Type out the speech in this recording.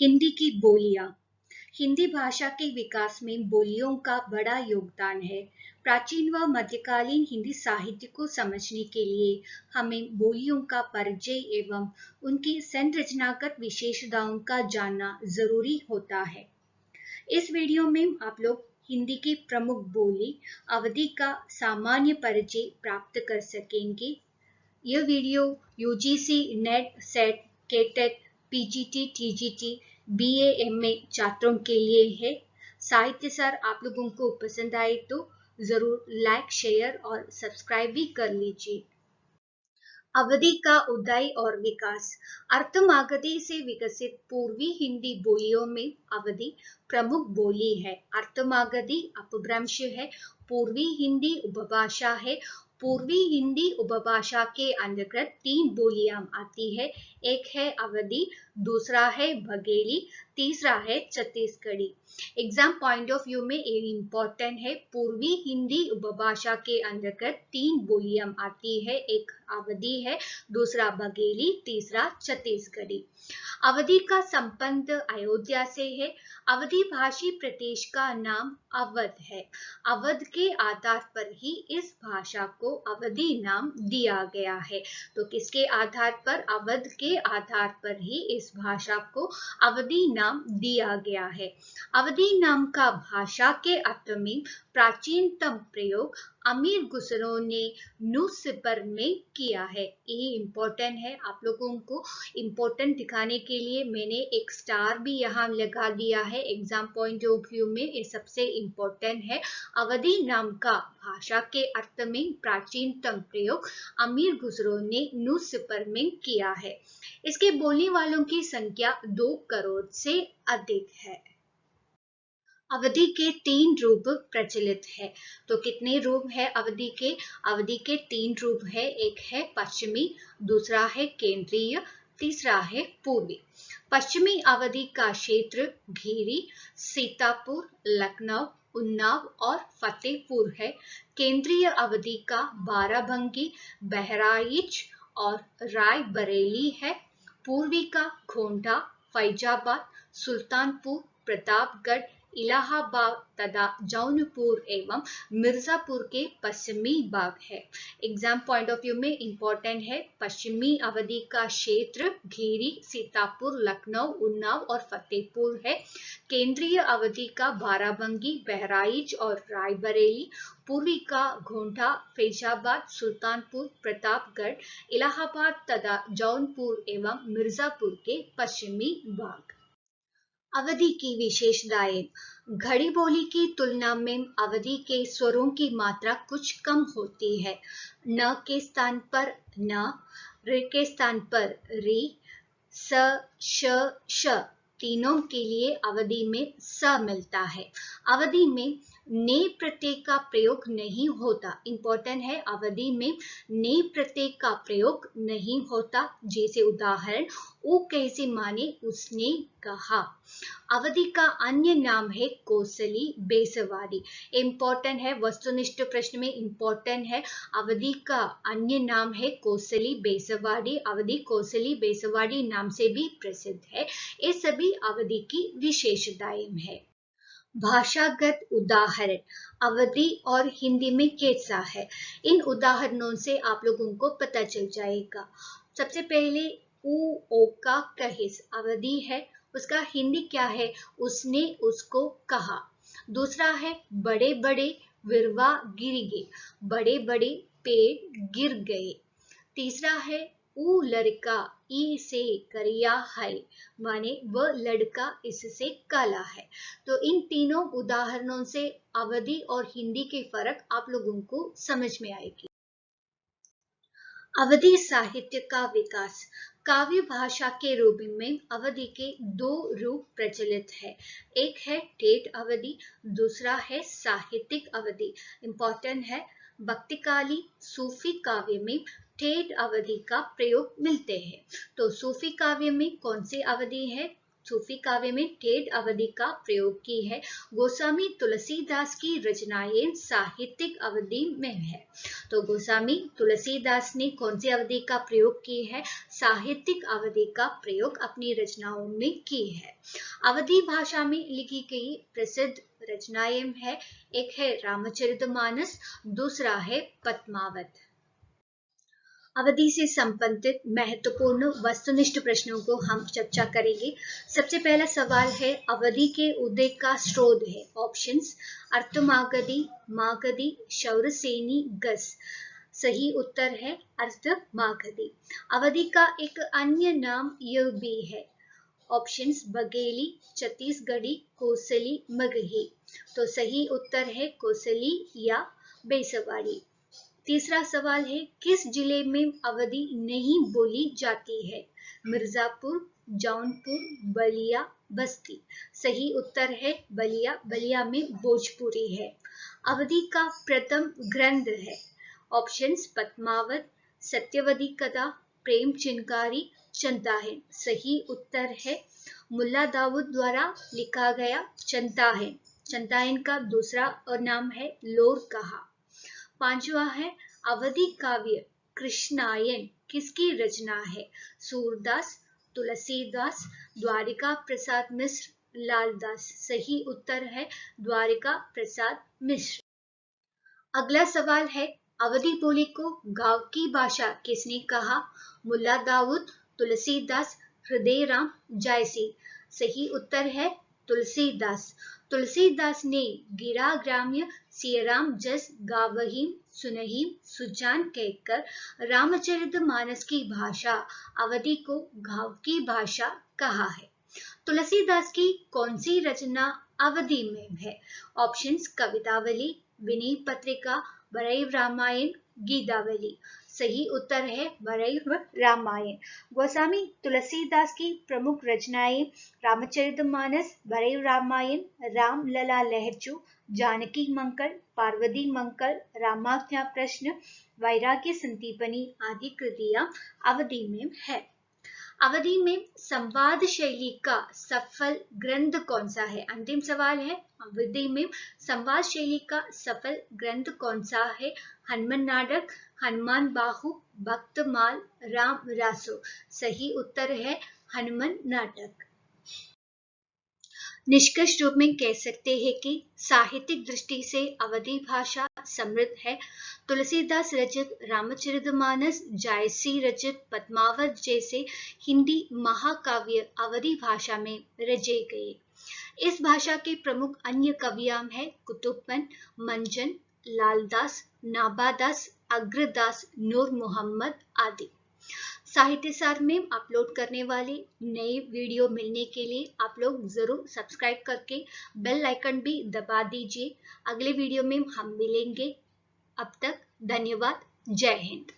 हिंदी की बोलियां। हिंदी भाषा के विकास में बोलियों का बड़ा योगदान है। प्राचीन व मध्यकालीन हिंदी साहित्य को समझने के लिए हमें बोलियों का परिचय एवं उनकी संरचनागत विशेषताओं का जानना जरूरी होता है। इस वीडियो में आप लोग हिंदी की प्रमुख बोली अवधि का सामान्य परिचय प्राप्त कर सकेंगे। यह video UGC NET SET KTET PGT TGT BA MA छात्रों के लिए है। साहित्य सार आप लोगों को पसंद आए तो जरूर लाइक शेयर और सब्सक्राइब भी कर लीजिए। अवधि का उदय और विकास। अर्धमागधी से विकसित पूर्वी हिंदी बोलियों में अवधि प्रमुख बोली है। अर्धमागधी अपभ्रंश है। पूर्वी हिंदी उपभाषा है। पूर्वी हिंदी उपभाषा के अंतर्गत 3 बोलियां आती है। एक है अवधी, दूसरा है बघेली, तीसरा है Chhattisgarhi. Exam point of view में ये इम्पोर्टेंट है। पूर्वी हिंदी उपभाषा के अंतर्गत 3 बोलियां आती है। एक अवधी है, दूसरा बघेली, तीसरा छत्तीसगढ़ी। अवधि का संबंध अयोध्या से है। अवधि भाषी प्रदेश का नाम अवध है। अवध के आधार पर ही इस भाषा को अवधि नाम दिया गया है। तो किसके आधार पर? अवध के आधार पर ही इस भाषा को अवधि नाम दिया गया है। अवधि नाम का भाषा के अर्थ में प्राचीनतम प्रयोग अमीर गुसरो ने न्यूज़पेपर में किया है। ये इम्पोर्टेंट है। आप लोगों को इम्पोर्टेंट दिखाने के लिए मैंने एक स्टार भी यहाँ लगा दिया है। एग्जाम पॉइंट ऑफ व्यू में ये सबसे इम्पोर्टेंट है। अवधि नाम का भाषा के अर्थ में प्राचीनतम प्रयोग अमीर गुसरो ने न्यूज़पेपर में किया है। इसके बोलने वालों की संख्या 2 करोड़ से अधिक है। अवधि के 3 रूप प्रचलित है। तो कितने रूप है अवधि के? अवधि के 3 रूप है। एक है पश्चिमी, दूसरा है केंद्रीय, तीसरा है पूर्वी। पश्चिमी अवधि का क्षेत्र घेरी, सीतापुर, लखनऊ, उन्नाव और फतेहपुर है। केंद्रीय अवधि का बाराबंकी, बहराइच और रायबरेली है। पूर्वी का गोंडा, फैजाबाद, सुल्तानपुर, प्रतापगढ़, इलाहाबाद तथा जौनपुर एवं मिर्जापुर के पश्चिमी भाग है। एग्जाम पॉइंट ऑफ व्यू में इंपॉर्टेंट है। पश्चिमी अवधि का क्षेत्र घेरी, सीतापुर, लखनऊ, उन्नाव और फतेहपुर है। केंद्रीय अवधि का बाराबंकी, बहराइच और रायबरेली। पूर्वी का गोंडा, फैजाबाद, सुल्तानपुर, प्रतापगढ़, इलाहाबाद तथा जौनपुर एवं मिर्जापुर के पश्चिमी भाग। अवधि की विशेषताएं। खड़ी बोली की तुलना में अवधि के स्वरों की मात्रा कुछ कम होती है। न के स्थान पर न, ऋ के स्थान पर री, स, श, श तीनों के लिए अवधि में स मिलता है। अवधि में ने प्रत्यय का प्रयोग नहीं होता। इंपॉर्टेंट है। अवधि में ने प्रत्यय का प्रयोग नहीं होता। जैसे उदाहरण, वो कैसे माने, उसने कहा। अवधि का अन्य नाम है कोसली, बेसवाड़ी। इंपॉर्टेंट है। वस्तुनिष्ठ प्रश्न में इंपॉर्टेंट है। अवधि का अन्य नाम है कोसली बेसवाड़ी। अवधि कोसली बेसवाड़ी नाम से भी प्रसिद्ध है। ये सभी अवधि की विशेषताएं हैं। भाषागत उदाहरण अवधि और हिंदी में कैसा है, इन उदाहरणों से आप लोगों को पता चल जाएगा। सबसे पहले ऊ ओ का कहिस अवधि है, उसका हिंदी क्या है? उसने उसको कहा। दूसरा है बड़े बड़े विरवा गिर गए, बड़े बड़े पेड़ गिर गए। तीसरा है ऊ लड़का ई से करिया है, माने वह लड़का इससे काला है। तो इन तीनों उदाहरणों से अवधि और हिंदी के फर्क आप लोगों को समझ में आएगी। अवधि साहित्य का विकास। काव्य भाषा के रूप में अवधि के 2 रूप प्रचलित है। एक है ठेठ अवधि, दूसरा है साहित्यिक अवधि। इंपॉर्टेंट है। भक्तिकाली सूफी काव्य में ठेठ अवधि का प्रयोग मिलते हैं। तो सूफी काव्य में कौन सी अवधि है? सूफी काव्य में ठेठ अवधि का प्रयोग की है। गोस्वामी तुलसीदास की रचनाएं साहित्यिक अवधि में है। तो गोस्वामी तुलसीदास ने कौन सी अवधि का प्रयोग की है? साहित्यिक अवधि का प्रयोग अपनी रचनाओं में की है। अवधी भाषा में लिखी गई प्रसिद्ध रचनाएं है, एक है रामचरितमानस, दूसरा है पद्मावत। अवधि से संबंधित महत्वपूर्ण वस्तुनिष्ठ प्रश्नों को हम चर्चा करेंगे। सबसे पहला सवाल है, अवधि के उदय का स्रोत है। ऑप्शंस: अर्धमागधी, मागधी, शौरसेनी, गस। सही उत्तर है अर्धमागधी। अवधि का एक अन्य नाम यह भी है। ऑप्शंस: बघेली, छत्तीसगढ़ी, कोसली, मगही। तो सही उत्तर है कोसली या बेसवाड़ी। तीसरा सवाल है, किस जिले में अवधी नहीं बोली जाती है? मिर्जापुर, जौनपुर, बलिया, बस्ती। सही उत्तर है बलिया। बलिया में भोजपुरी है। अवधी का प्रथम ग्रंथ है। ऑप्शंस: पद्मावत, सत्यवती कथा, प्रेम चिनकारी, चंताहन। सही उत्तर है मुल्ला दाऊद द्वारा लिखा गया चंताहन। चंताहन का दूसरा नाम है लोर कहा। पांचवा है, अवधि काव्य कृष्णायन किसकी रचना है? सूरदास, तुलसीदास, द्वारिका प्रसाद मिश्र, लालदास। सही उत्तर है द्वारिका प्रसाद मिश्र। अगला सवाल है, अवधि बोली को गांव की भाषा किसने कहा? मुल्ला दाऊद, तुलसीदास, हृदय राम, जायसी। सही उत्तर है तुलसीदास। तुलसीदास ने गिरा ग्राम्य सियराम जस गावहीम सुनहीम सुजान कहकर रामचरितमानस की भाषा अवधि को गांव की भाषा कहा है। तुलसीदास की कौन सी रचना अवधि में है? ऑप्शंस: कवितावली, विनय पत्रिका, बरईव रामायण, गीतावली। सही उत्तर है बरईव रामायण। गोस्वामी तुलसीदास की प्रमुख रचनाएं रामचरितमानस, बरईव रामायण, रामलला लहचू, जानकी मंगल, पार्वती मंगल, रामाज्ञा प्रश्न, वैराग्य संदीपनी आदि कृतियां अवधि में है। अवधि में संवाद शैली का सफल ग्रंथ कौन सा है? अंतिम सवाल है, अवधि में संवाद शैली का सफल ग्रंथ कौन सा है? हनुमान नाटक, हनुमान बाहु, भक्तमाल, राम रासो। सही उत्तर है हनुमान नाटक। निष्कर्ष रूप में कह सकते हैं कि साहित्यिक दृष्टि से अवधि भाषा समृद्ध है। तुलसीदास रचित रामचरितमानस, जायसी रचित पद्मावत जैसे हिंदी महाकाव्य अवधि भाषा में रचे गए। इस भाषा के प्रमुख अन्य कवियां हैं कुतुबन, मंजन, लालदास, नाभादास, अग्रदास, नूर मोहम्मद आदि। साहित्य सार में अपलोड करने वाले नए वीडियो मिलने के लिए आप लोग जरूर सब्सक्राइब करके बेल आइकन भी दबा दीजिए। अगले वीडियो में हम मिलेंगे। अब तक धन्यवाद। जय हिंद।